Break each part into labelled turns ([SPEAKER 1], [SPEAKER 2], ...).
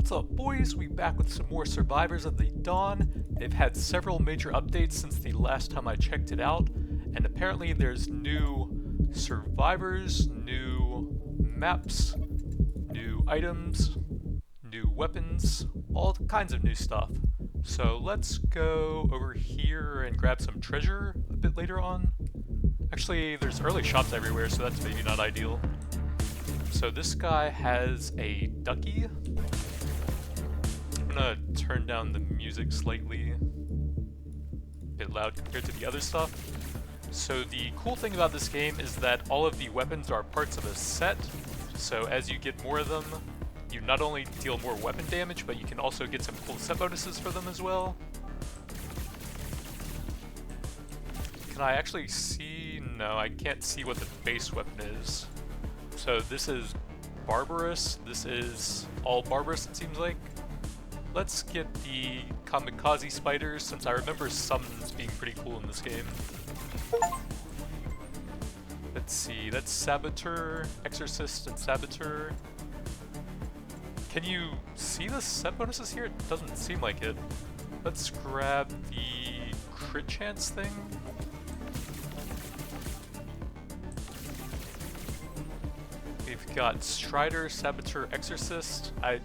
[SPEAKER 1] What's up, boys? We back with some more Survivors of the Dawn. They've had several major updates since the last time I checked it out, and apparently there's new survivors, new maps, new items, new weapons, all kinds of new stuff. So let's go over here and grab some treasure a bit later on. Actually, there's early shops everywhere, so that's maybe not ideal. So this guy has a ducky. I'm gonna turn down the music slightly. A bit loud compared to the other stuff. So the cool thing about this game is that all of the weapons are parts of a set. So as you get more of them, you not only deal more weapon damage, but you can also get some cool set bonuses for them as well. Can I actually see? No, I can't see what the base weapon is. So this is Barbarous. This is all Barbarous, it seems like. Let's get the Kamikaze Spiders, since I remember summons being pretty cool in this game. Let's see, that's Saboteur, Exorcist, and Saboteur. Can you see the set bonuses here? It doesn't seem like it. Let's grab the crit chance thing. We've got Strider, Saboteur, Exorcist. I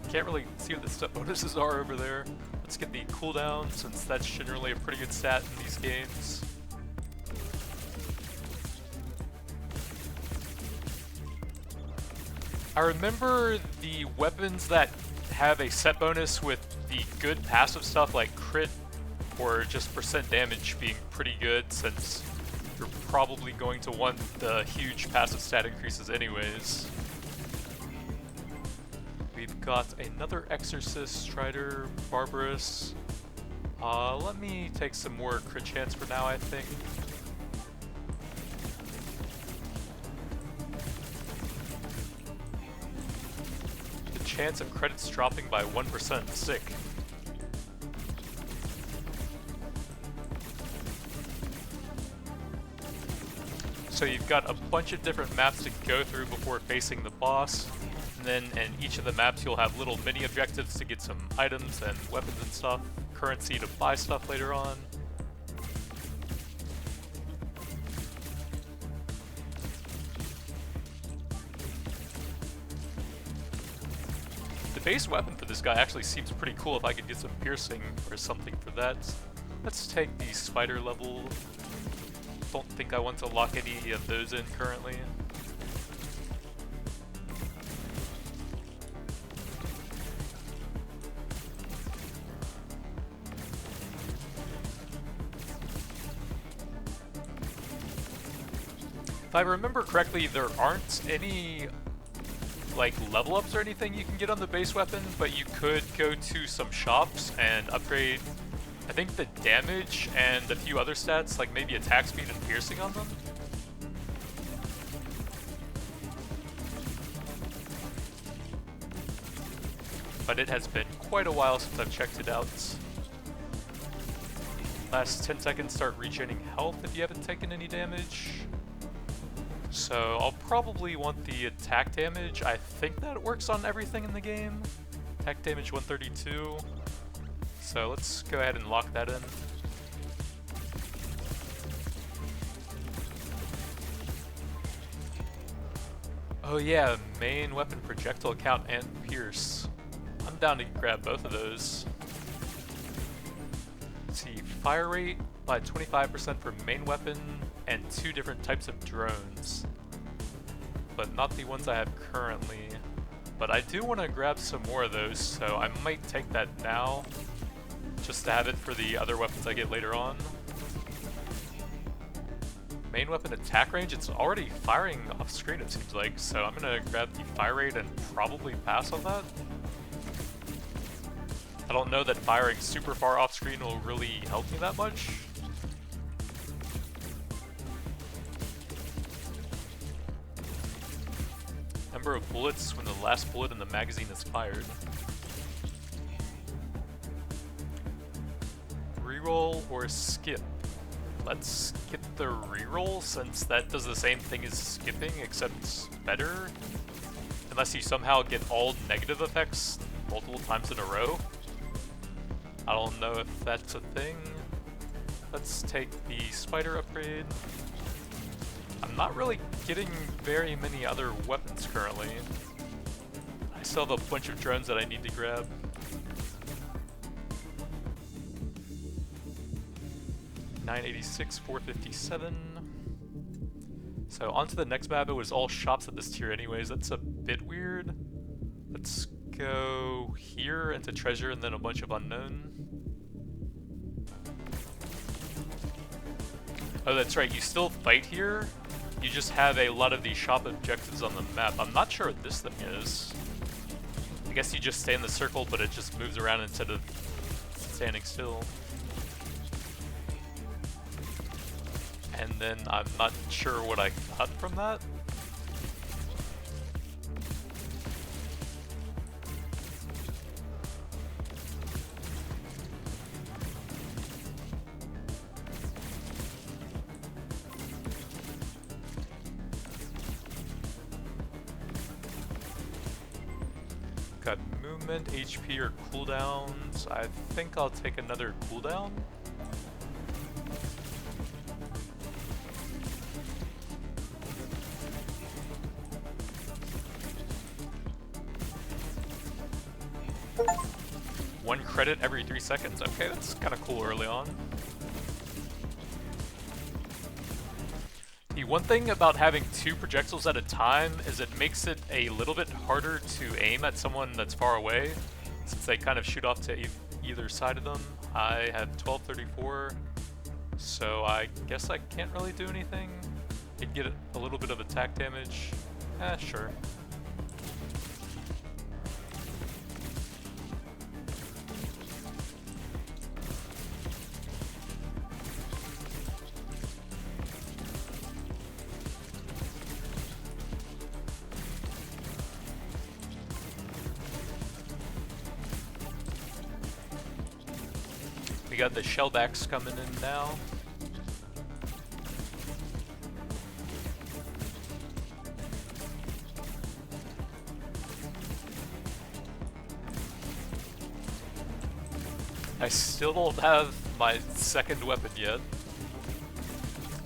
[SPEAKER 1] can't really see what the set bonuses are over there. Let's get the cooldown, since that's generally a pretty good stat in these games. I remember the weapons that have a set bonus with the good passive stuff like crit or just percent damage being pretty good, since you're probably going to want the huge passive stat increases anyways. We've got another Exorcist, Strider, Barbarous. Let me take some more crit chance for now, I think. The chance of credits dropping by 1%, sick. So you've got a bunch of different maps to go through before facing the boss. And then in each of the maps you'll have little mini objectives to get some items and weapons and stuff, currency to buy stuff later on. The base weapon for this guy actually seems pretty cool if I could get some piercing or something for that. Let's take the spider level. Don't think I want to lock any of those in currently. If I remember correctly, there aren't any like level ups or anything you can get on the base weapon, but you could go to some shops and upgrade, I think, the damage and a few other stats, like maybe attack speed and piercing on them. But it has been quite a while since I've checked it out. Last 10 seconds, start regenerating health if you haven't taken any damage. So I'll probably want the attack damage. I think that works on everything in the game. Attack damage 132. So let's go ahead and lock that in. Oh yeah, main weapon projectile count and pierce. I'm down to grab both of those. Let's see, fire rate by 25% for main weapon and 2 different types of drones. But not the ones I have currently. But I do want to grab some more of those, so I might take that now, just to have it for the other weapons I get later on. Main weapon attack range, it's already firing off screen it seems like, so I'm gonna grab the fire rate and probably pass on that. I don't know that firing super far off screen will really help me that much. Number of bullets when the last bullet in the magazine is fired. Reroll or skip? Let's skip the reroll, since that does the same thing as skipping, except better. Unless you somehow get all negative effects multiple times in a row. I don't know if that's a thing. Let's take the spider upgrade. I'm not really getting very many other weapons currently. I still have a bunch of drones that I need to grab. $986, $457. So on to the next map. It was all shops at this tier anyways. That's a bit weird. Let's go here into treasure and then a bunch of unknown. Oh, that's right. You still fight here. You just have a lot of these shop objectives on the map. I'm not sure what this thing is. I guess you just stay in the circle, but it just moves around instead of standing still. And then I'm not sure what I got from that. Got movement, HP, or cooldowns. I think I'll take another cooldown. One credit every 3 seconds. Okay, that's kind of cool early on. The one thing about having 2 projectiles at a time is it makes it a little bit harder to aim at someone that's far away, since they kind of shoot off to either side of them. I have 1234, so I guess I can't really do anything. I'd get a little bit of attack damage. Sure. We got the shellbacks coming in now. I still don't have my second weapon yet.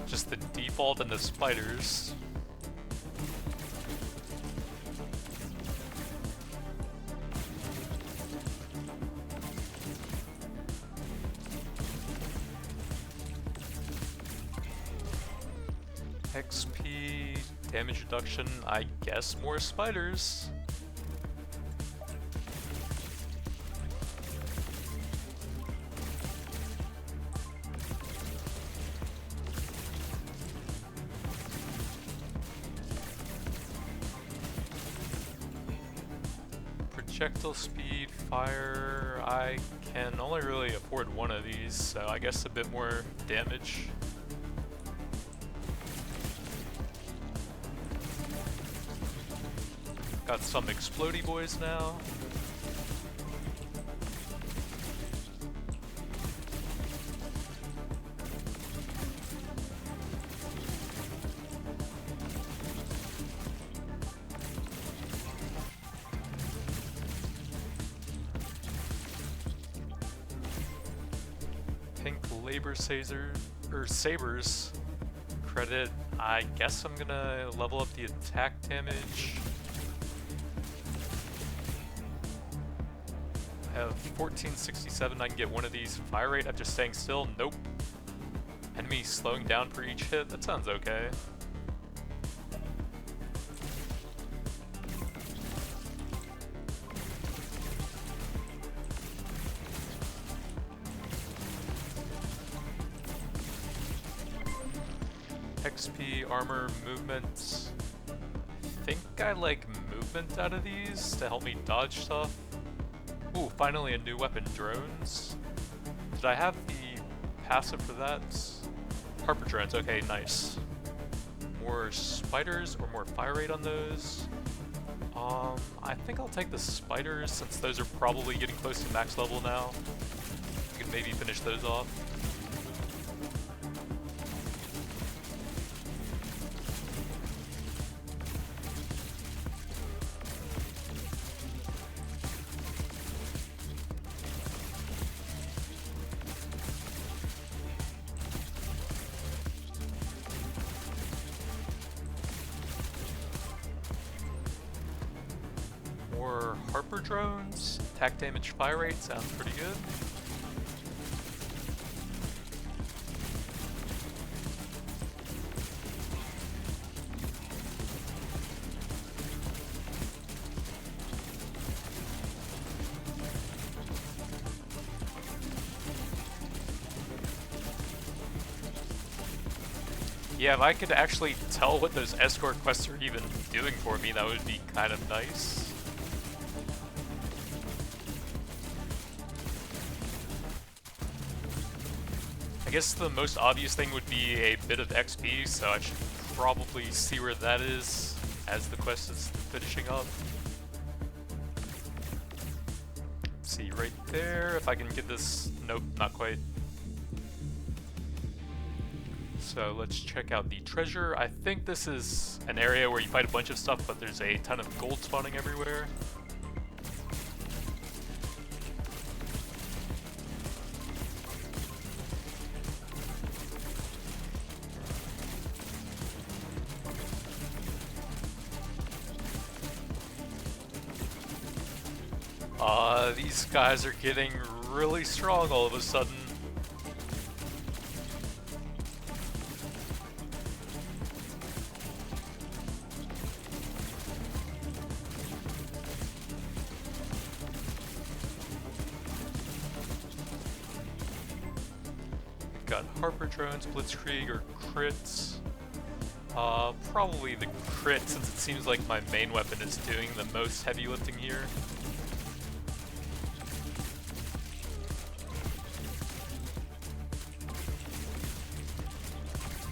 [SPEAKER 1] Just the default and the spiders. XP, damage reduction, I guess more spiders. Projectile speed, fire, I can only really afford one of these, so I guess a bit more damage. Got some explodey boys now. Pink labor sabers credit. I guess I'm gonna level up the attack damage. I have 1467, I can get one of these. Fire rate after staying still, nope. Enemy slowing down for each hit, that sounds okay. XP, armor, movement. I think I like movement out of these to help me dodge stuff. Ooh, finally a new weapon, drones. Did I have the passive for that? Harper drones, okay, nice. More spiders or more fire rate on those. I think I'll take the spiders since those are probably getting close to max level now. We can maybe finish those off. drones. Attack damage fire rate sounds pretty good. Yeah, if I could actually tell what those escort quests are even doing for me, that would be kind of nice. I guess the most obvious thing would be a bit of XP, so I should probably see where that is as the quest is finishing up. Let's see, right there, if I can get this... Nope, not quite. So let's check out the treasure. I think this is an area where you fight a bunch of stuff, but there's a ton of gold spawning everywhere. These guys are getting really strong all of a sudden. Got Harper drones, blitzkrieg, or crits. Probably the crit, since it seems like my main weapon is doing the most heavy lifting here.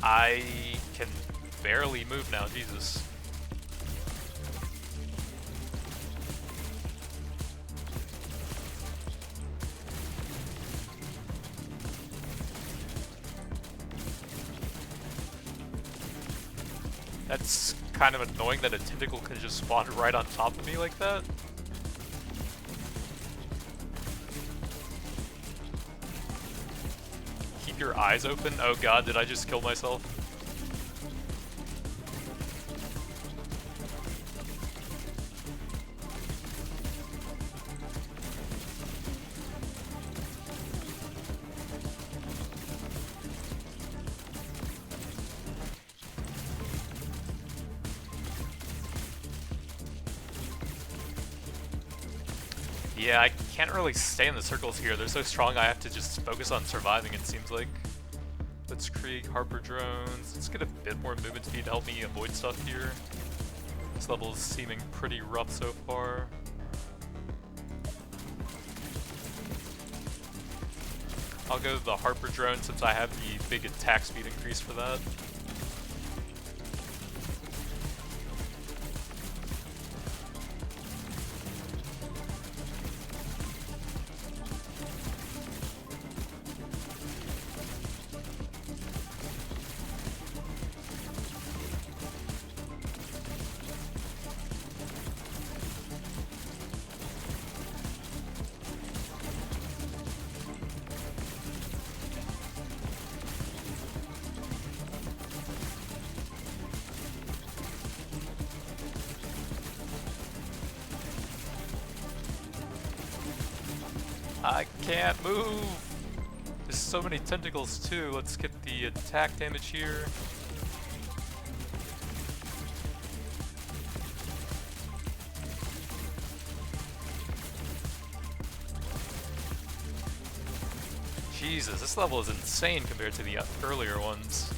[SPEAKER 1] I can barely move now, Jesus. That's kind of annoying that a tentacle can just spawn right on top of me like that. Keep your eyes open. Oh god, did I just kill myself? Yeah, I can't really stay in the circles here. They're so strong I have to just focus on surviving, it seems like. Blitzkrieg, Harper drones. Let's get a bit more movement speed to help me avoid stuff here. This level is seeming pretty rough so far. I'll go to the Harper drone since I have the big attack speed increase for that. I can't move! There's so many tentacles too. Let's get the attack damage here. Jesus, this level is insane compared to the earlier ones.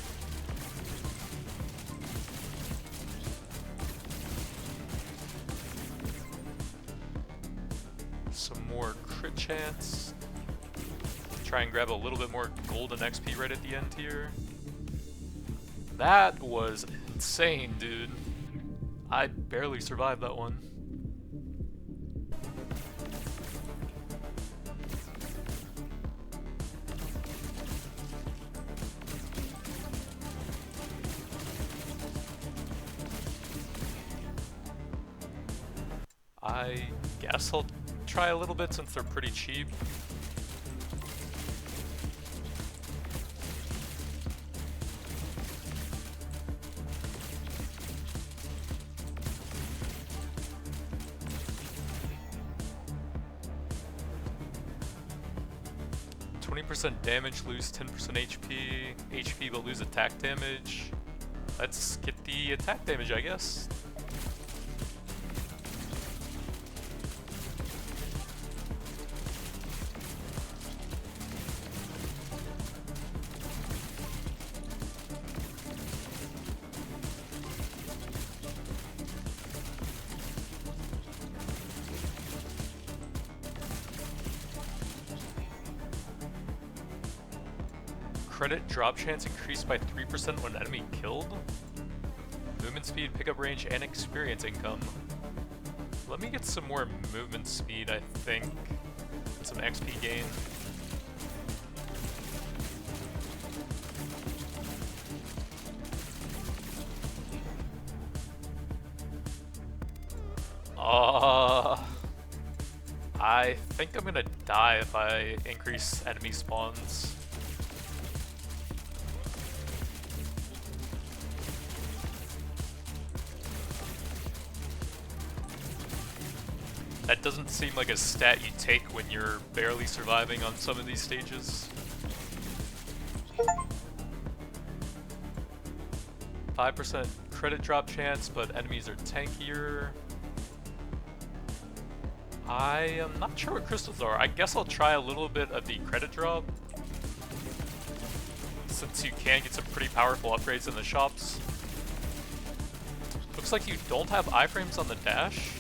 [SPEAKER 1] Some more crit chance. Try and grab a little bit more golden XP right at the end here. That was insane, dude. I barely survived that one. I guess I'll try a little bit since they're pretty cheap. 20% damage, lose 10% HP. HP but lose attack damage. Let's get the attack damage, I guess. Credit drop chance increased by 3% when enemy killed. Movement speed, pickup range, and experience income. Let me get some more movement speed, I think. And some XP gain. I think I'm gonna die if I increase enemy spawns. That doesn't seem like a stat you take when you're barely surviving on some of these stages. 5% credit drop chance, but enemies are tankier. I am not sure what crystals are. I guess I'll try a little bit of the credit drop, since you can get some pretty powerful upgrades in the shops. Looks like you don't have iframes on the dash.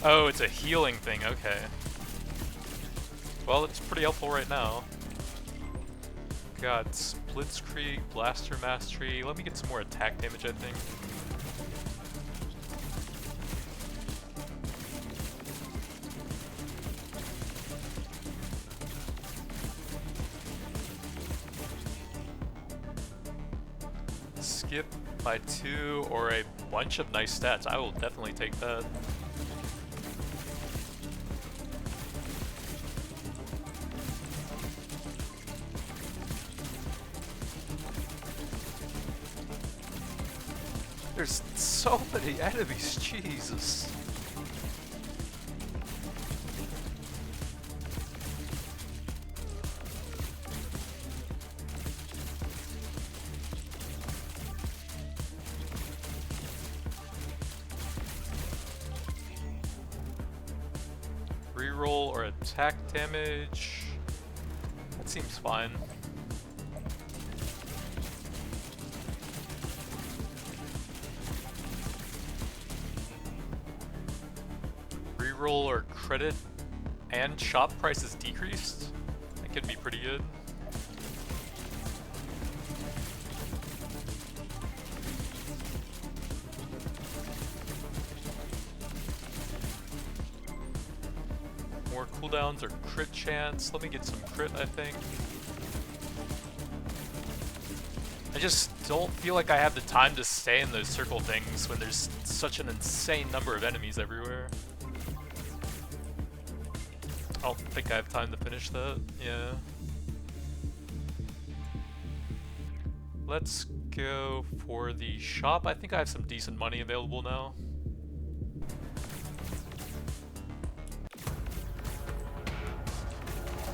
[SPEAKER 1] Oh, it's a healing thing, okay. Well, it's pretty helpful right now. Got Splitscreek, Blaster Mastery. Let me get some more attack damage, I think. Skip by 2 or a bunch of nice stats. I will definitely take that. There's so many enemies, Jesus. Reroll or attack damage. That seems fine. Reroll or credit and shop prices decreased. That could be pretty good. More cooldowns or crit chance. Let me get some crit, I think. I just don't feel like I have the time to stay in those circle things when there's such an insane number of enemies everywhere. I don't think I have time to finish that, yeah. Let's go for the shop. I think I have some decent money available now.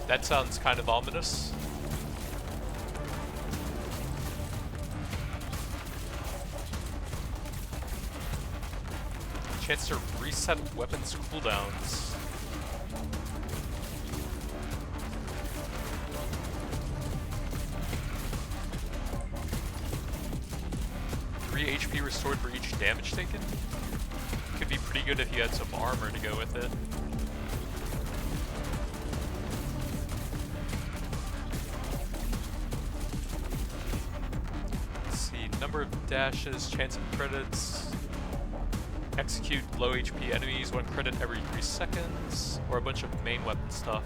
[SPEAKER 1] That sounds kind of ominous. Chance to reset weapons cooldowns. HP restored for each damage taken. Could be pretty good if you had some armor to go with it. Let's see, number of dashes, chance of credits. Execute low HP enemies, 1 credit every 3 seconds, or a bunch of main weapon stuff.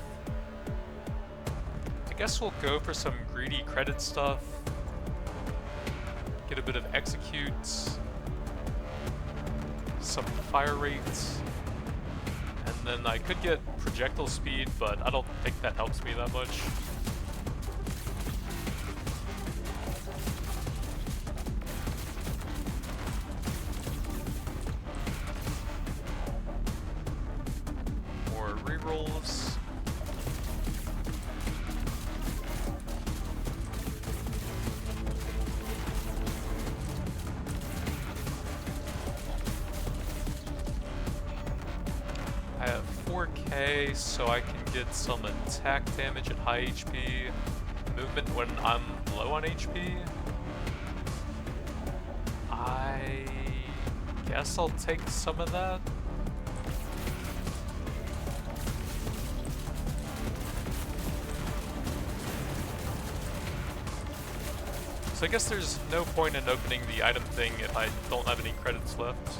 [SPEAKER 1] I guess we'll go for some greedy credit stuff. Get a bit of execute. Some fire rates. And then I could get projectile speed, but I don't think that helps me that much. More rerolls. I have 4K, so I can get some attack damage at high HP, movement when I'm low on HP. I guess I'll take some of that. So I guess there's no point in opening the item thing if I don't have any credits left.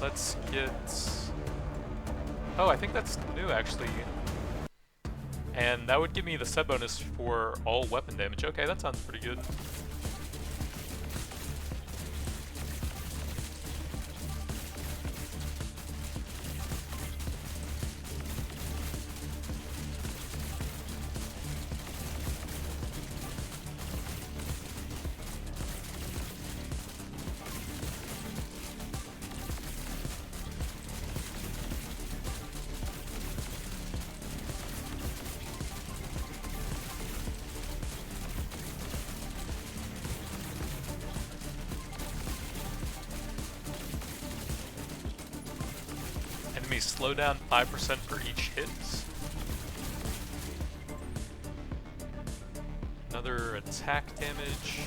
[SPEAKER 1] Let's get... Oh, I think that's new actually. And that would give me the set bonus for all weapon damage. Okay, that sounds pretty good. Enemy slowdown 5% for each hit. Another attack damage.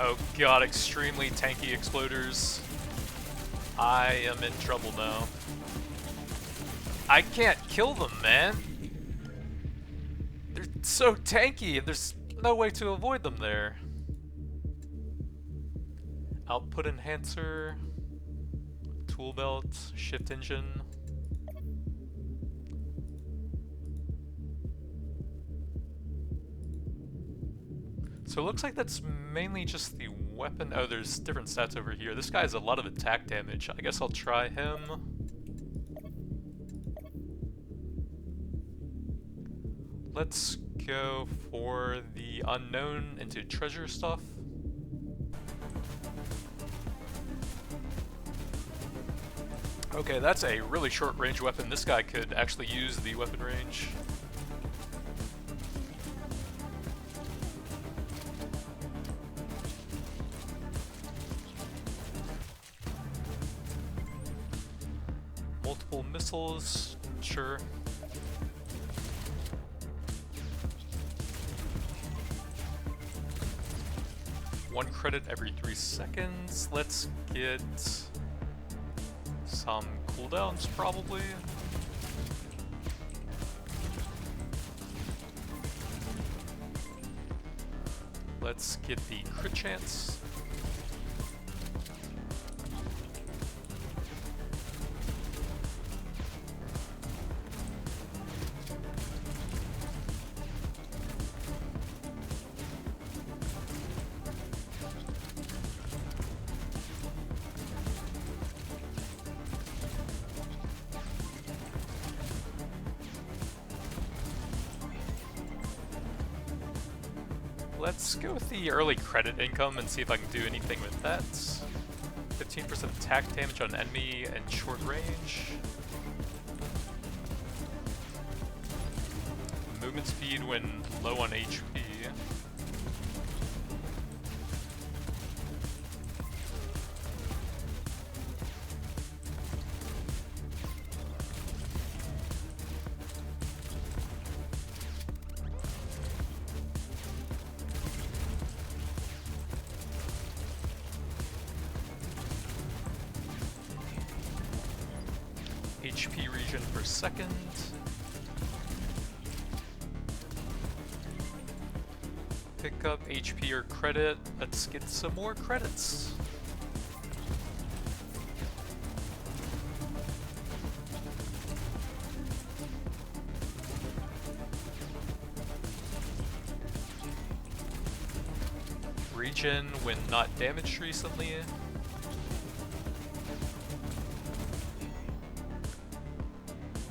[SPEAKER 1] Oh god, extremely tanky exploders. I am in trouble now. I can't kill them, man. They're so tanky and there's no way to avoid them there. Output enhancer, tool belt, shift engine. So it looks like that's mainly just the weapon. Oh, there's different stats over here. This guy has a lot of attack damage. I guess I'll try him. Let's go for the unknown into treasure stuff. Okay, that's a really short range weapon. This guy could actually use the weapon range. Multiple missiles, sure. One credit every 3 seconds. Let's get some cooldowns, probably. Let's get the crit chance. Let's go with the early credit income and see if I can do anything with that. 15% attack damage on enemy and short range. Movement speed when low on HP. HP regen per second. Pick up HP or credit. Let's get some more credits. Regen when not damaged recently.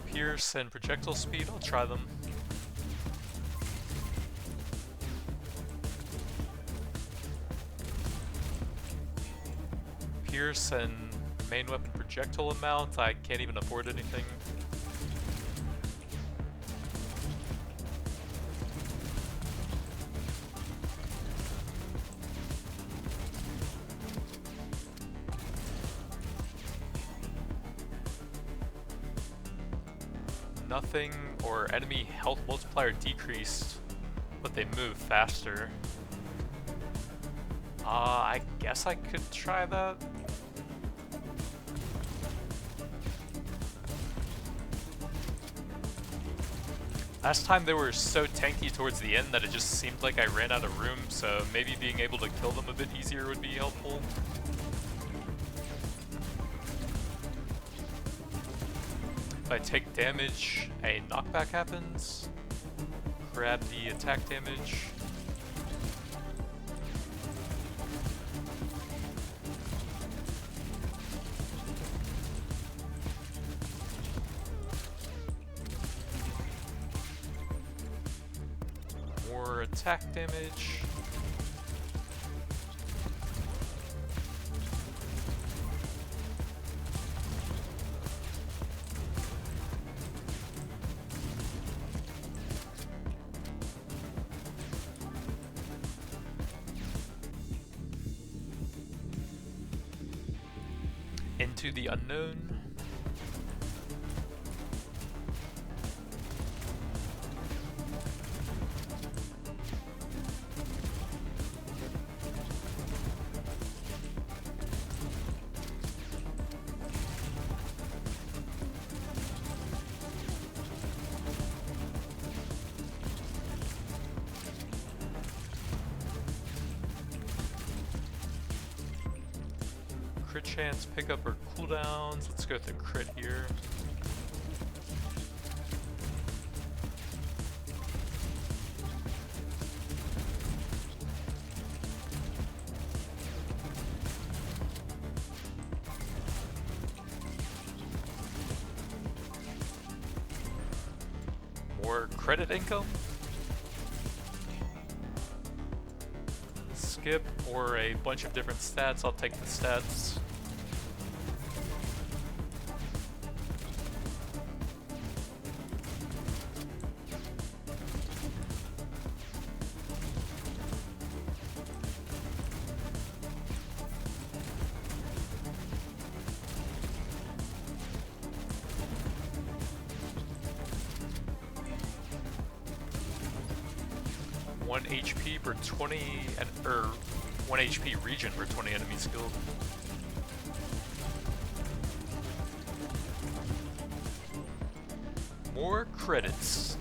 [SPEAKER 1] Pierce and projectile speed, I'll try them. Pierce and main weapon projectile amount, I can't even afford anything. Nothing or enemy health multiplier decreased, but they move faster. I guess I could try that. Last time they were so tanky towards the end that it just seemed like I ran out of room, so maybe being able to kill them a bit easier would be helpful. If I take damage, a knockback happens. Grab the attack damage. More attack damage. Into the unknown. Crit chance, pickup or cooldowns. Let's go with the crit here. More credit income. Skip or a bunch of different stats. I'll take the stats. One HP per 20 or 1 HP regen per 20 enemies killed. More credits.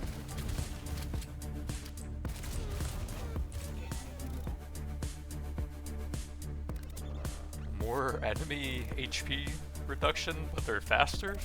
[SPEAKER 1] More enemy HP reduction, but they're faster.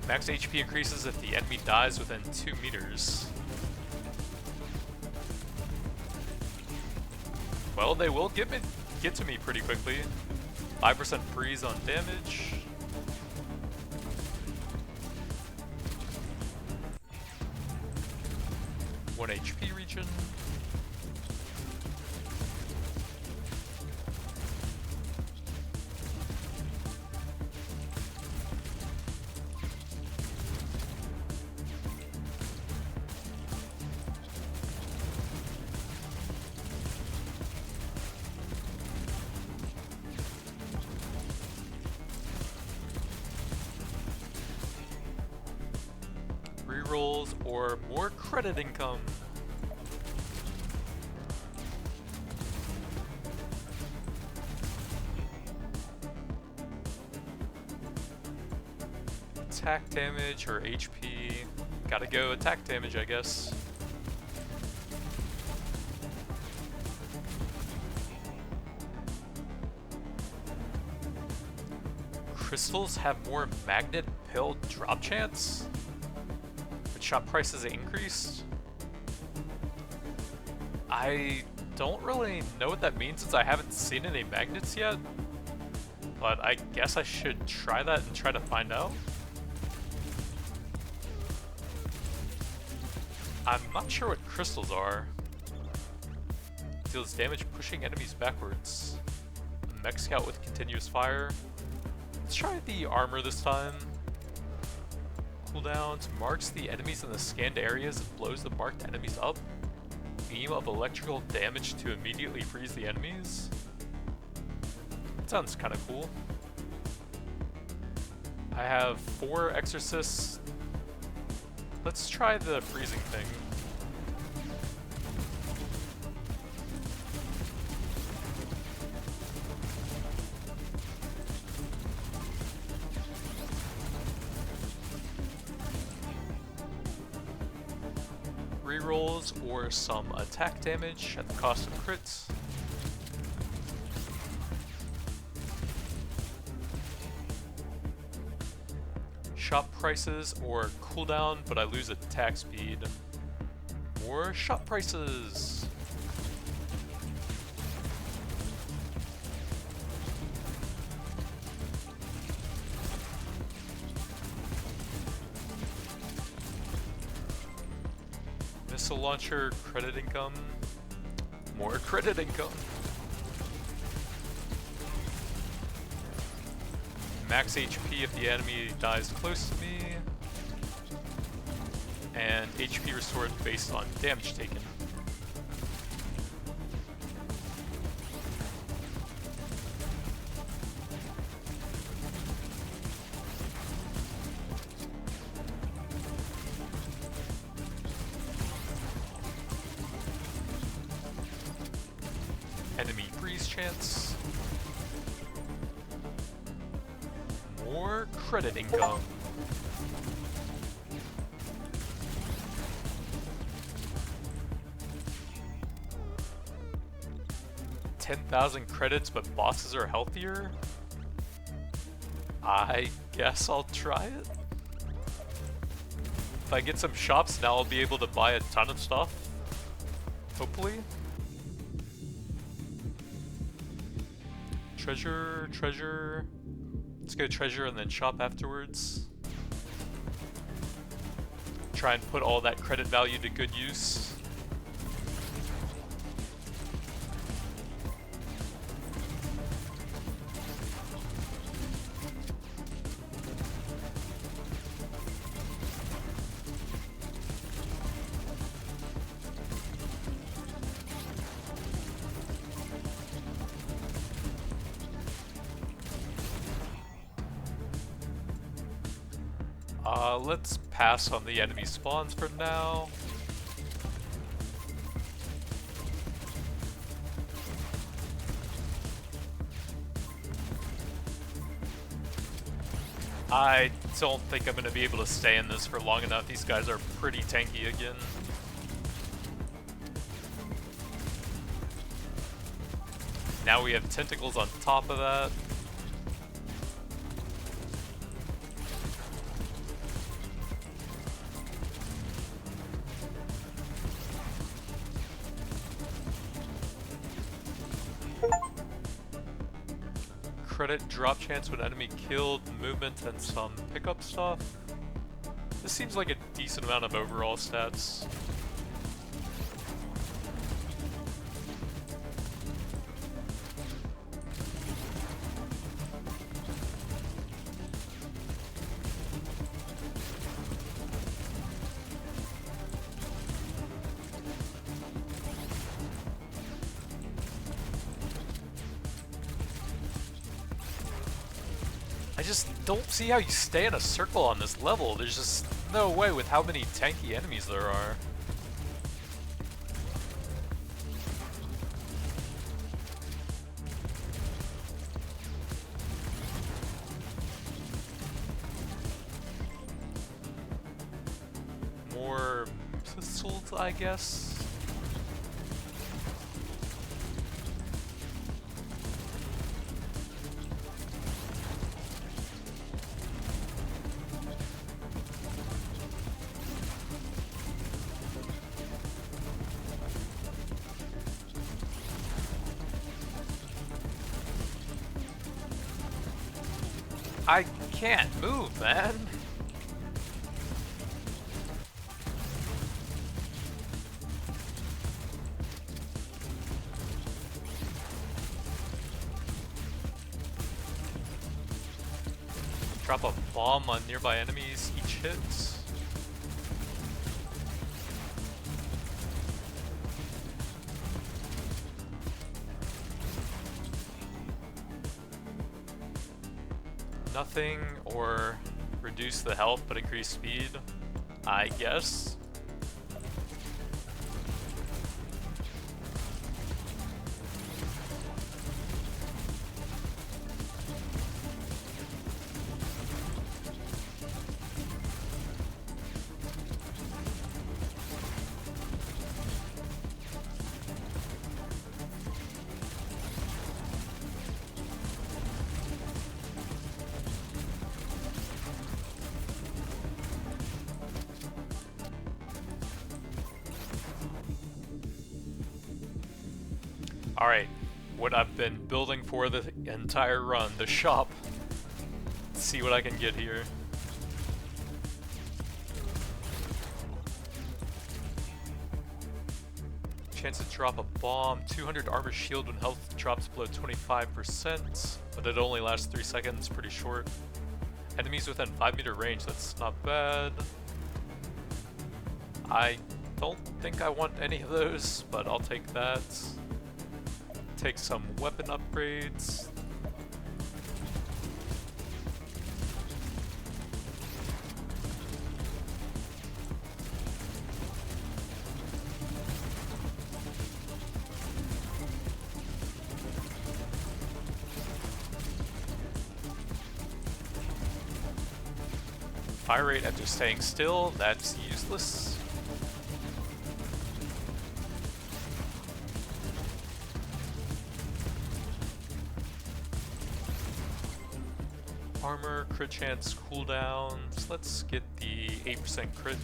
[SPEAKER 1] Max HP increases if the enemy dies within 2 meters. Well, they will get to me pretty quickly. 5% freeze on damage. One HP regen. rerolls, or more credit income. Attack damage or HP. Gotta go attack damage, I guess. Crystals have more magnet pill drop chance? But shop prices increased? I don't really know what that means since I haven't seen any magnets yet. But I guess I should try that and try to find out. I'm not sure what crystals are. Deals damage pushing enemies backwards. A mech scout with continuous fire. Let's try the armor this time. Cooldowns marks the enemies in the scanned areas and blows the marked enemies up. Beam of electrical damage to immediately freeze the enemies. That sounds kind of cool. I have 4 exorcists. Let's try the freezing thing. Rerolls or some attack damage at the cost of crits. Shop prices or cooldown, but I lose attack speed. More shop prices. Missile launcher, credit income. More credit income. Max HP if the enemy dies close to me. And HP restored based on damage taken. Enemy freeze chance. More credit income. $10,000 credits, but bosses are healthier? I guess I'll try it. If I get some shops now, I'll be able to buy a ton of stuff. Hopefully. Treasure, treasure. Let's go treasure and then shop afterwards. Try and put all that credit value to good use. Let's pass on the enemy spawns for now. I don't think I'm going to be able to stay in this for long enough. These guys are pretty tanky again. Now we have tentacles on top of that. Credit drop chance when enemy killed, movement, and some pickup stuff. This seems like a decent amount of overall stats. I just don't see how you stay in a circle on this level. There's just no way with how many tanky enemies there are. More pistols, I guess. I can't move, man. Drop a bomb on nearby enemies each hit. Nothing, or reduce the health but increase speed, I guess. Alright, what I've been building for the entire run, the shop. Let's see what I can get here. Chance to drop a bomb, 200 armor shield when health drops below 25%, but it only lasts 3 seconds, pretty short. Enemies within 5-meter range, that's not bad. I don't think I want any of those, but I'll take that. Take some weapon upgrades. Fire rate after staying still, that's useless. Armor, crit chance, cooldowns. Let's get the 8% crit.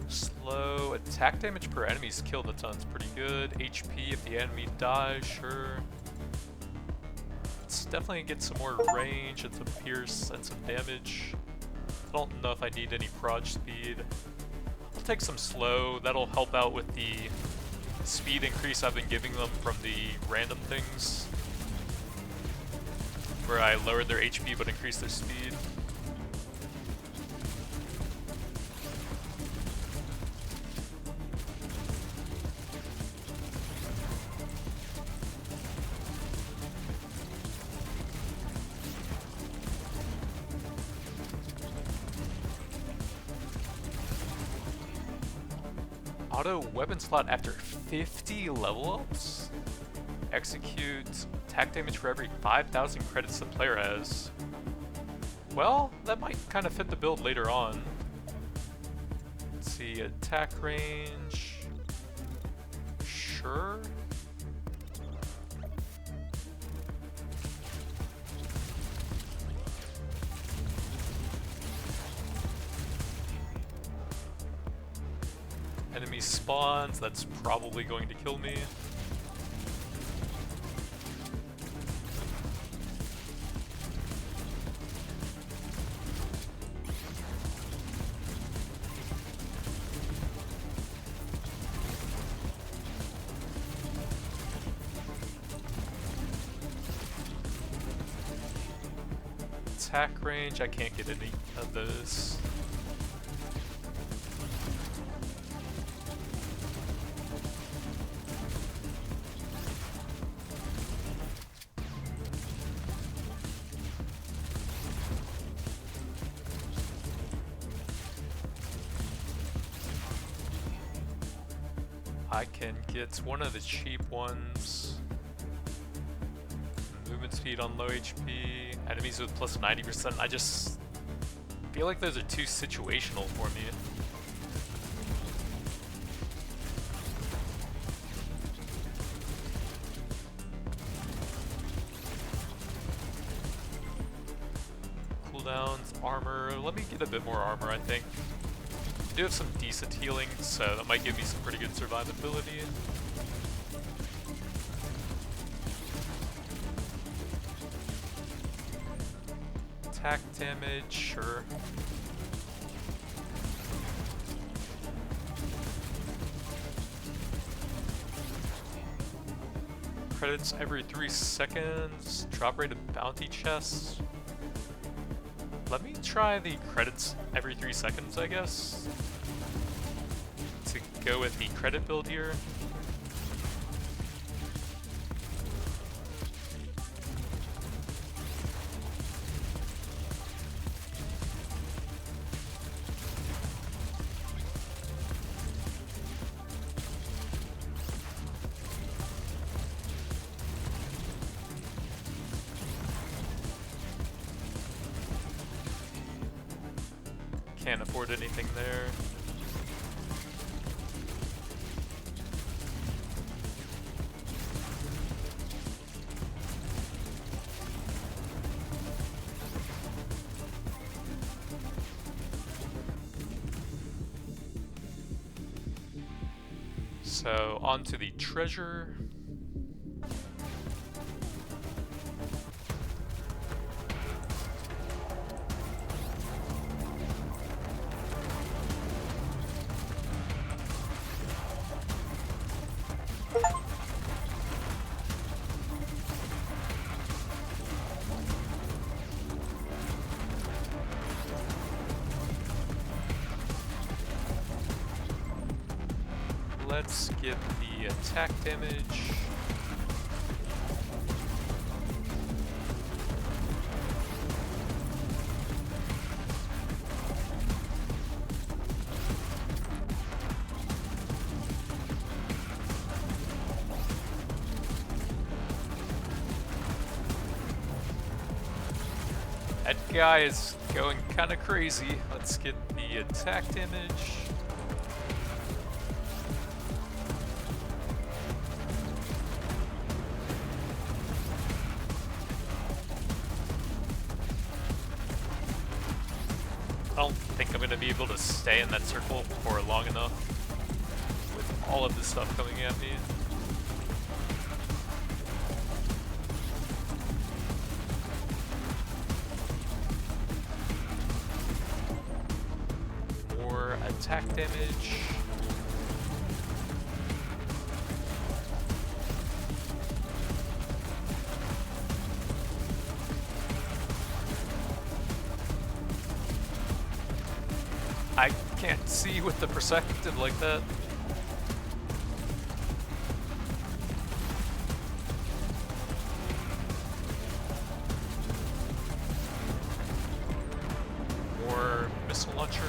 [SPEAKER 1] Slow attack damage per enemy's killed, that sounds pretty good. HP if the enemy dies, sure. Let's definitely get some more range and some pierce and some damage. I don't know if I need any proj speed. I'll take some slow, that'll help out with the speed increase I've been giving them from the random things, where I lowered their HP but increased their speed. Auto weapon slot after 50 level ups? Execute attack damage for every 5,000 credits the player has. Well, that might kind of fit the build later on. Let's see, attack range. Sure. Enemy spawns, that's probably going to kill me. Attack range, I can't get any of those. I can get one of the cheap ones. Movement speed on low HP. Enemies with plus 90%. I just feel like those are too situational for me. Cooldowns, armor. Let me get a bit more armor, I think. I do have some decent healing, so that might give me some pretty good survivability. Attack damage, sure. Credits every 3 seconds. Drop rate of bounty chests. Let me try the credits every 3 seconds, I guess. To go with the credit build here. Can't afford anything there. So, on to the treasure. Let's get the attack damage. That guy is going kind of crazy. Let's get the attack damage. I don't think I'm going to be able to stay in that circle for long enough with all of this stuff coming at me. More attack damage. I can't see with the perspective like that. More missile launcher.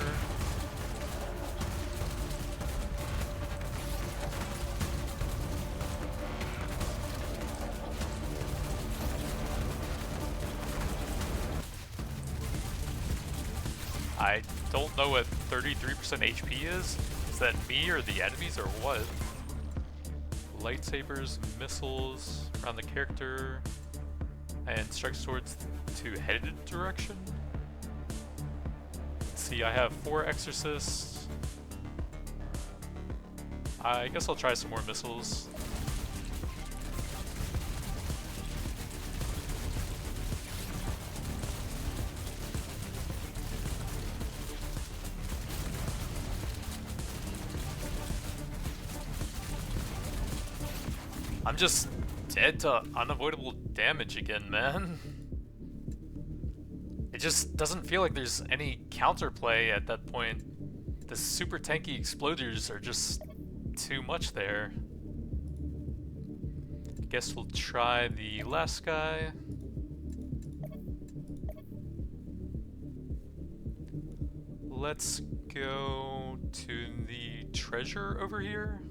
[SPEAKER 1] I don't know what 33% HP is. Is that me or the enemies or what? Lightsabers, missiles around the character, and strike swords to headed direction. Let's see, I have 4 exorcists. I guess I'll try some more missiles. I'm just dead to unavoidable damage again, man. It just doesn't feel like there's any counterplay at that point. The super tanky exploders are just too much there. Guess we'll try the last guy. Let's go to the treasure over here.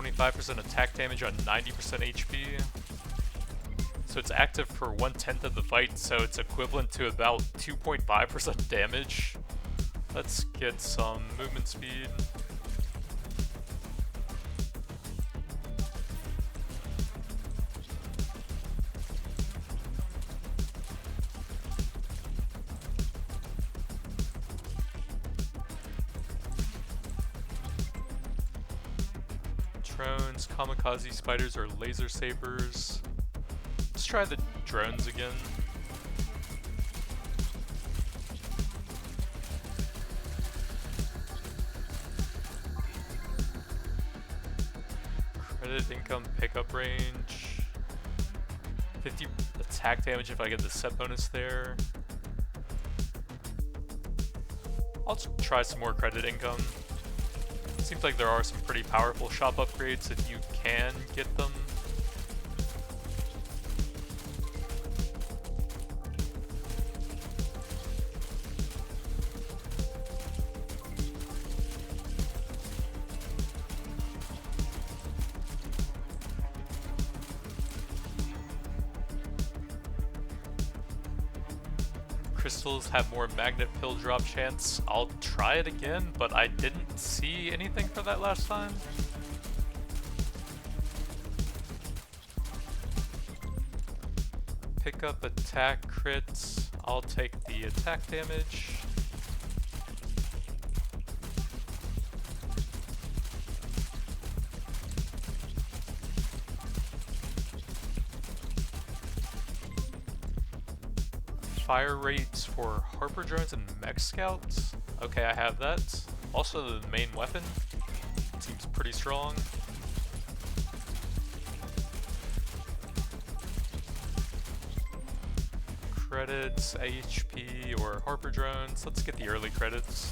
[SPEAKER 1] 25% attack damage on 90% HP. So it's active for 1/10 of the fight, so it's equivalent to about 2.5% damage. Let's get some movement speed. Drones, kamikaze spiders, or laser sabers. Let's try the drones again. Credit income pickup range. 50 attack damage if I get the set bonus there. I'll try some more credit income. Seems like there are some pretty powerful shop upgrades if you can get them. Crystals have more magnet pill drop chance. I'll try it again, but I didn't see anything for that last time. Pick up attack crits. I'll take the attack damage. Fire rates for Harper drones and mech scouts. Okay, I have that. Also the main weapon. Seems pretty strong. Credits, HP, or Harper drones. Let's get the early credits.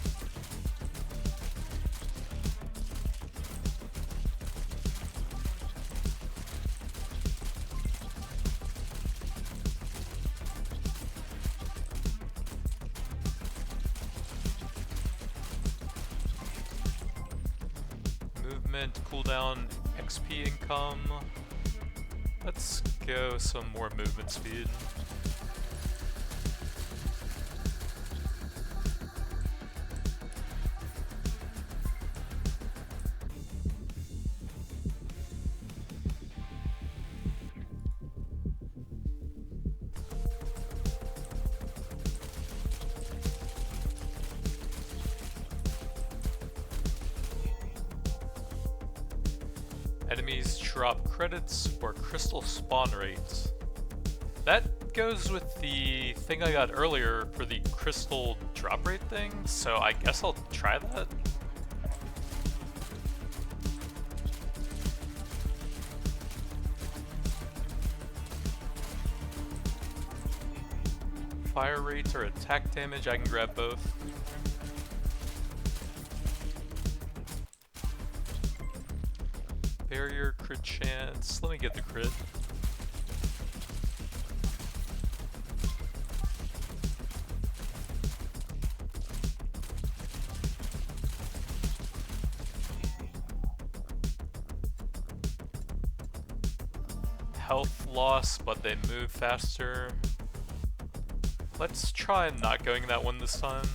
[SPEAKER 1] Cooldown, XP income. Let's go some more movement speed. Enemies drop credits for crystal spawn rates. That goes with the thing I got earlier for the crystal drop rate thing, so I guess I'll try that. Fire rates or attack damage, I can grab both. Barrier, crit chance. Let me get the crit. Health loss, but they move faster. Let's try not going that one this time.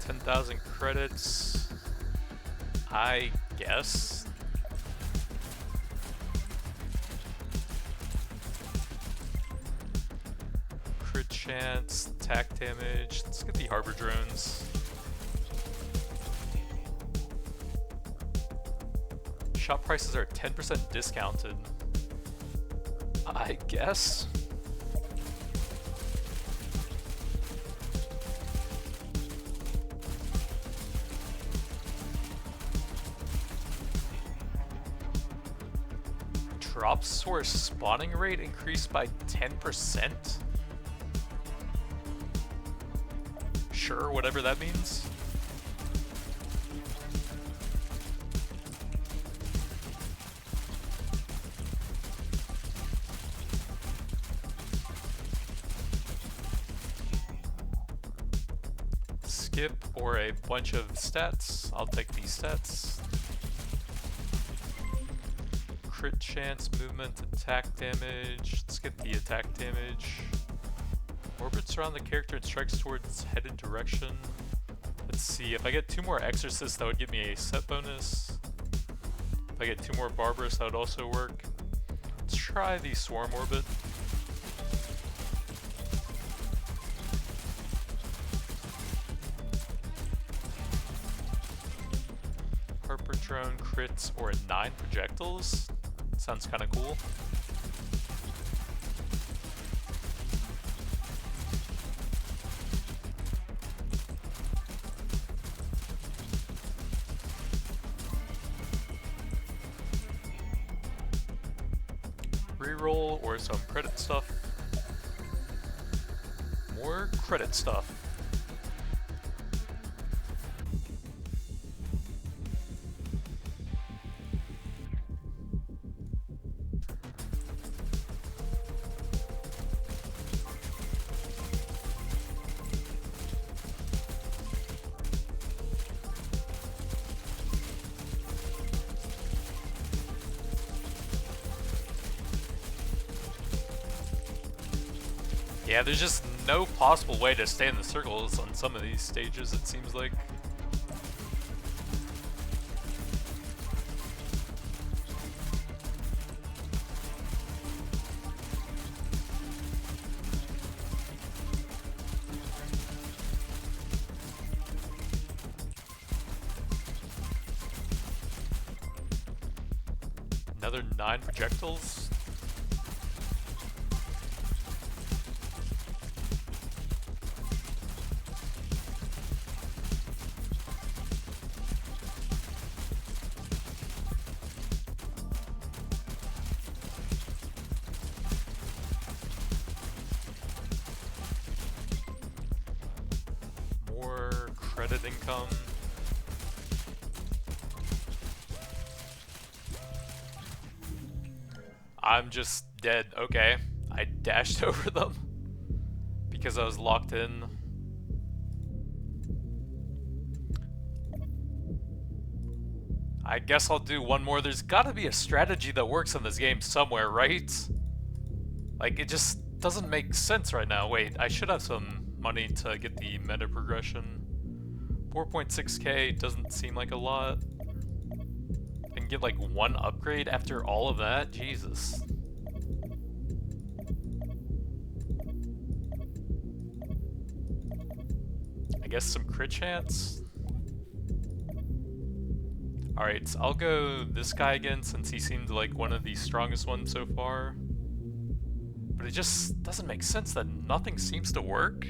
[SPEAKER 1] $10,000 credits, I guess. Crit chance, attack damage. Let's get the Harbor drones. Shop prices are 10% discounted, I guess. Drop source spawning rate increased by 10%? Sure, whatever that means. Skip or a bunch of stats. I'll take these stats. Crit chance, movement, attack damage. Let's get the attack damage. Orbits around the character and strikes towards its headed direction. Let's see, if I get 2 more Exorcists, that would give me a set bonus. If I get 2 more Barbarous, that would also work. Let's try the Swarm Orbit. Harper Drone, crits, or 9 projectiles. Sounds kind of cool. Reroll or some credit stuff. More credit stuff. Yeah, there's just no possible way to stay in the circles on some of these stages, it seems like. Another 9 projectiles. More credit income. I'm just dead. Okay. I dashed over them because I was locked in. I guess I'll do one more. There's gotta be a strategy that works in this game somewhere, right? Like, it just doesn't make sense right now. Wait, I should have some money to get the meta progression. 4.6k doesn't seem like a lot. I can get like 1 upgrade after all of that? Jesus. I guess some crit chance? Alright, so I'll go this guy again since he seemed like one of the strongest ones so far. But it just doesn't make sense that nothing seems to work.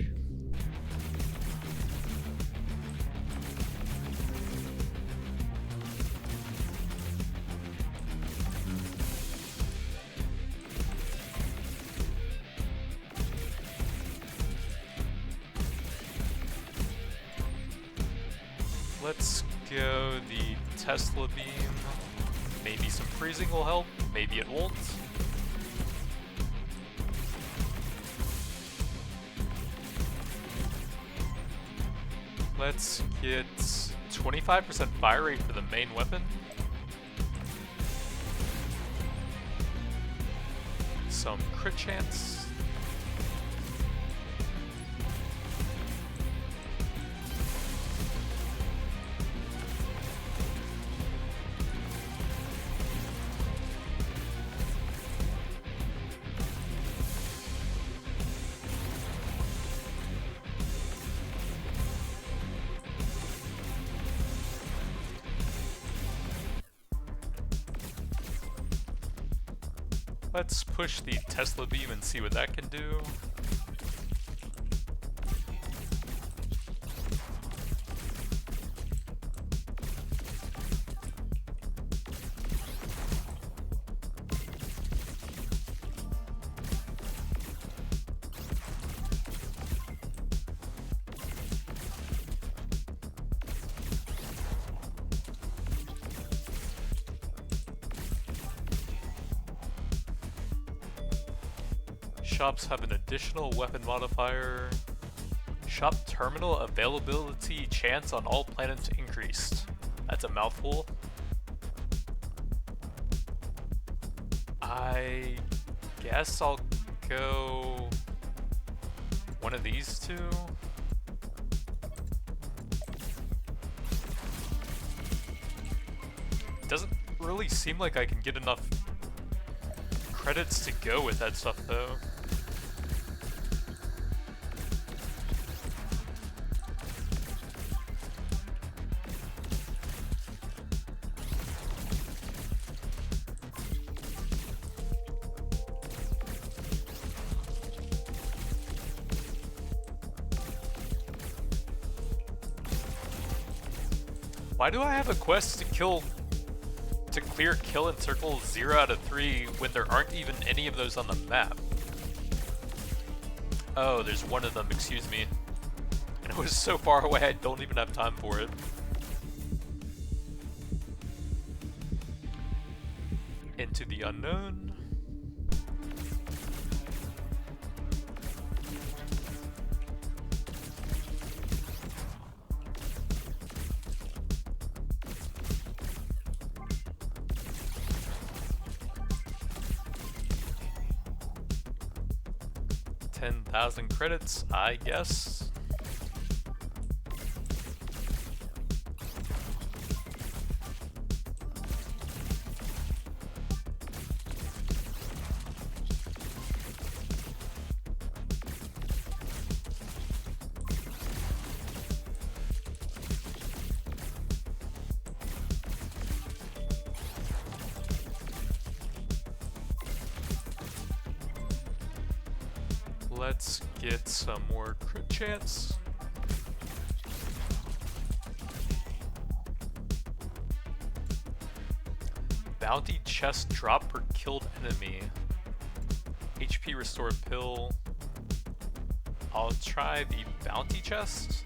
[SPEAKER 1] Let's go the Tesla beam. Maybe some freezing will help, maybe it won't. Let's get 25% fire rate for the main weapon. Some crit chance. Let's push the Tesla beam and see what that can do. shops have an additional weapon modifier. Shop terminal availability chance on all planets increased. That's a mouthful. I guess I'll go one of these two. Doesn't really seem like I can get enough credits to go with that stuff though. Why do I have a quest to clear kill in circle 0 out of 3 when there aren't even any of those on the map? Oh, there's one of them, excuse me. And it was so far away I don't even have time for it. Into the unknown. $10,000 credits, I guess. Let's get some more crit chance. Bounty chest drop per killed enemy. HP restore pill. I'll try the bounty chest.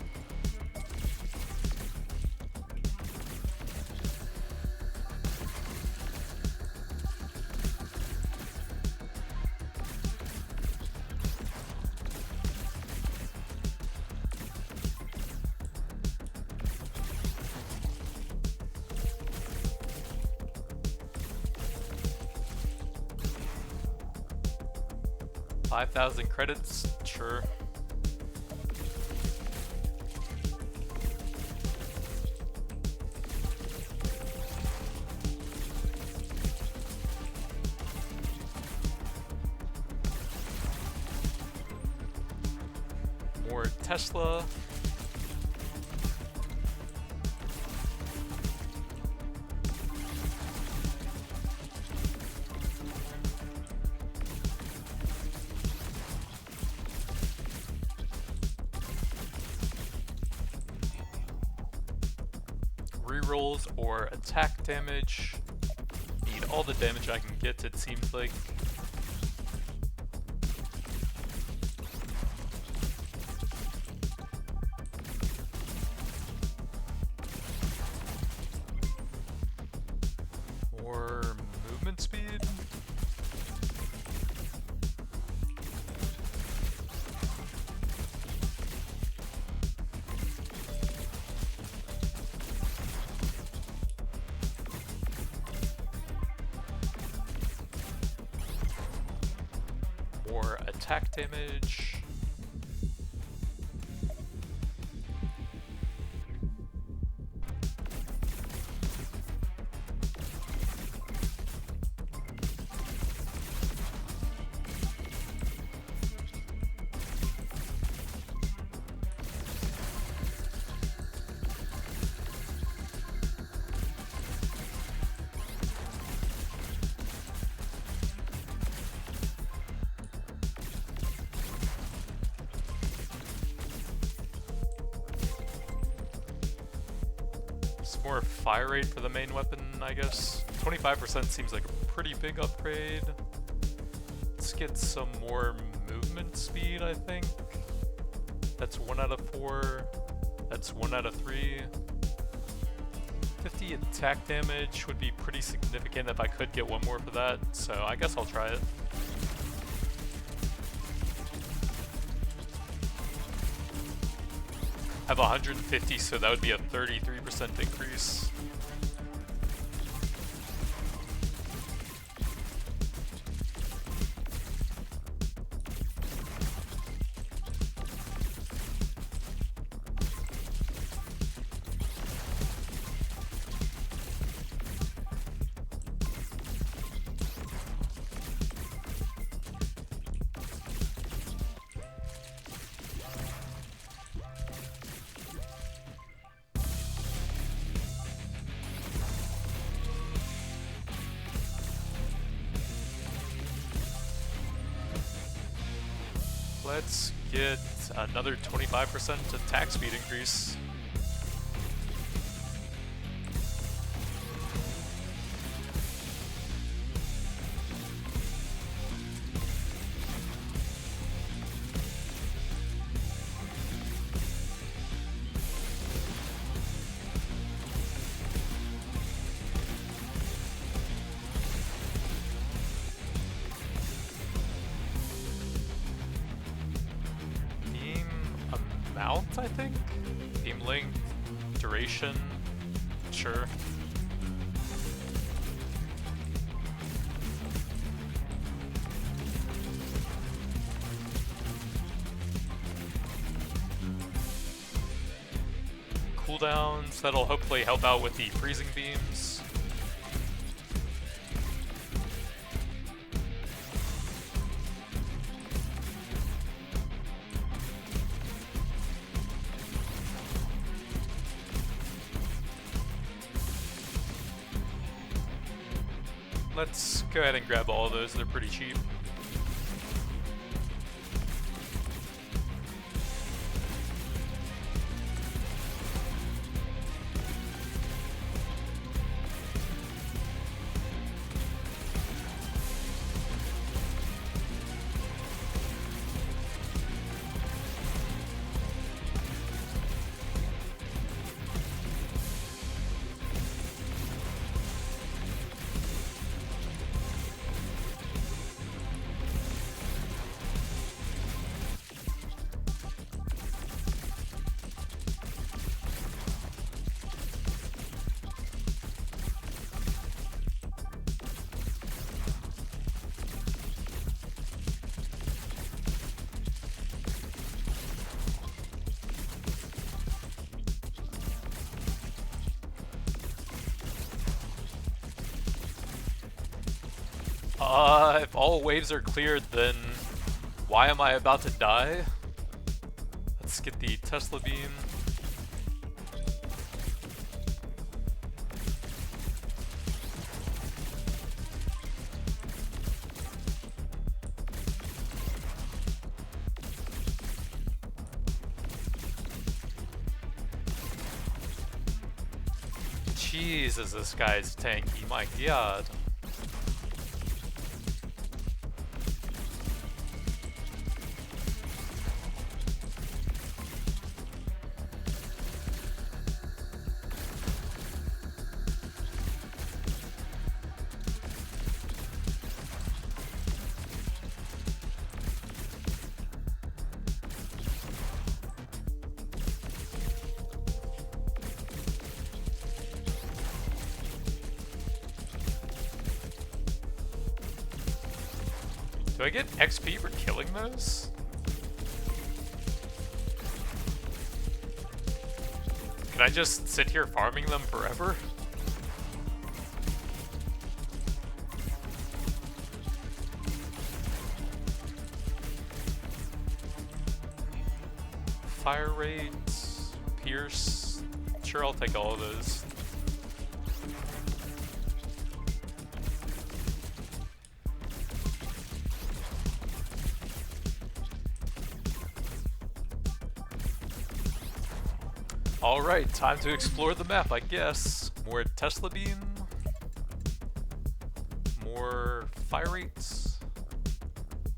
[SPEAKER 1] $5,000 credits, sure. More Tesla. Rerolls or attack damage. Need all the damage I can get, it seems like. More movement speed. More attack damage. More fire rate for the main weapon, I guess. 25% seems like a pretty big upgrade. Let's get some more movement speed, I think. That's 1 out of 4. That's 1 out of 3. 50 attack damage would be pretty significant if I could get one more for that, so I guess I'll try it. I have 150, so that would be a 33% increase. Let's get another 25% attack speed increase. Amount, I think? Beam length, duration, sure. Cooldowns, that'll hopefully help out with the freezing beams. Let's go ahead and grab all of those, they're pretty cheap. If all waves are cleared, then why am I about to die? Let's get the Tesla beam. Jesus, this guy's tanky, my god. Do I get XP for killing those? Can I just sit here farming them forever? Fire rate, pierce, sure I'll take all of those. Alright, time to explore the map, I guess. More Tesla beam. More fire rates.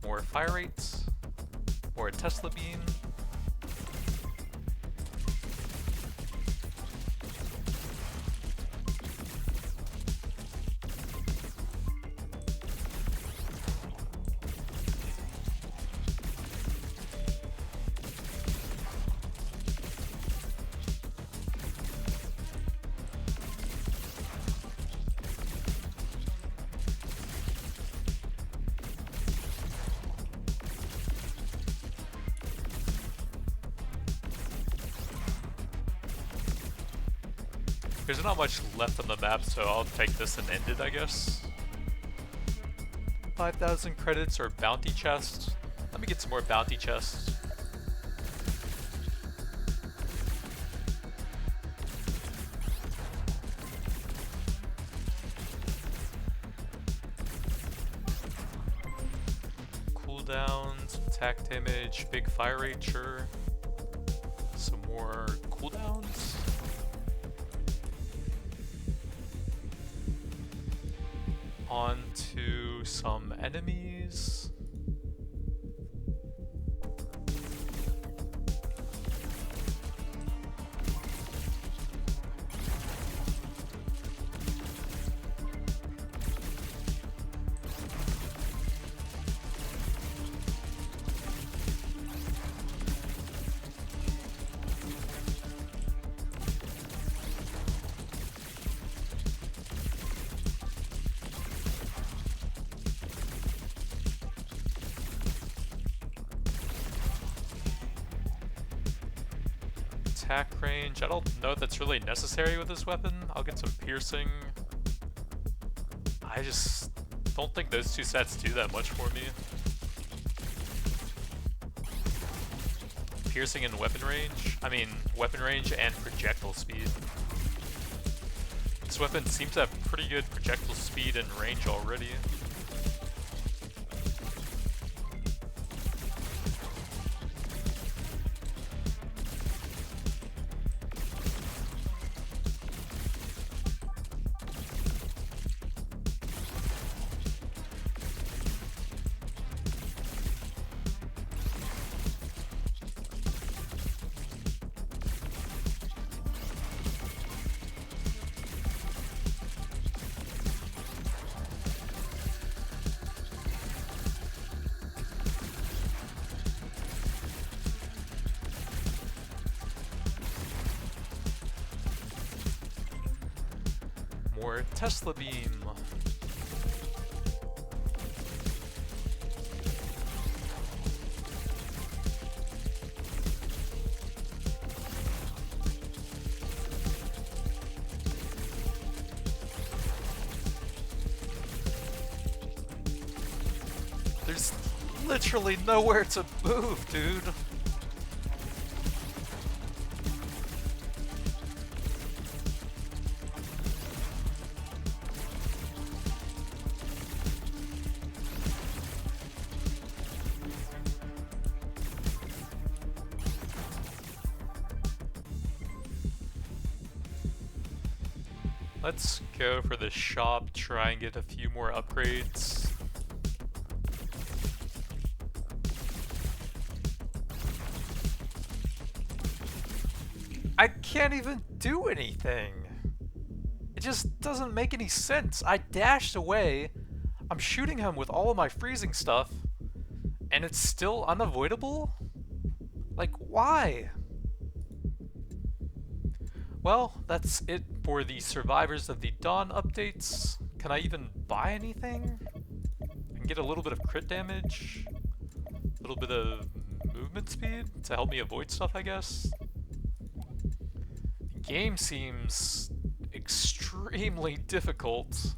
[SPEAKER 1] More fire rates. More Tesla beam. There's not much left on the map, so I'll take this and end it, I guess. 5,000 credits or bounty chests. Let me get some more bounty chests. Cooldowns, attack damage, big fire rate, sure. Some more cooldowns. On to some enemies. Attack range. I don't know if that's really necessary with this weapon. I'll get some piercing. I just don't think those two sets do that much for me. Piercing and weapon range. I mean, weapon range and projectile speed. This weapon seems to have pretty good projectile speed and range already. More Tesla beam. There's literally nowhere to move, dude. Let's go for the shop, try and get a few more upgrades. I can't even do anything. It just doesn't make any sense. I dashed away, I'm shooting him with all of my freezing stuff, and it's still unavoidable? Like, why? Well, that's it for the Survivors of the Dawn updates. Can I even buy anything? I can get a little bit of crit damage, a little bit of movement speed to help me avoid stuff, I guess. The game seems extremely difficult.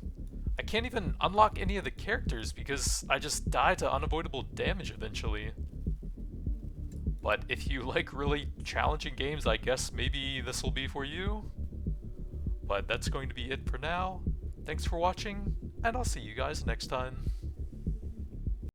[SPEAKER 1] I can't even unlock any of the characters because I just die to unavoidable damage eventually. But if you like really challenging games, I guess maybe this will be for you. But that's going to be it for now. Thanks for watching, and I'll see you guys next time.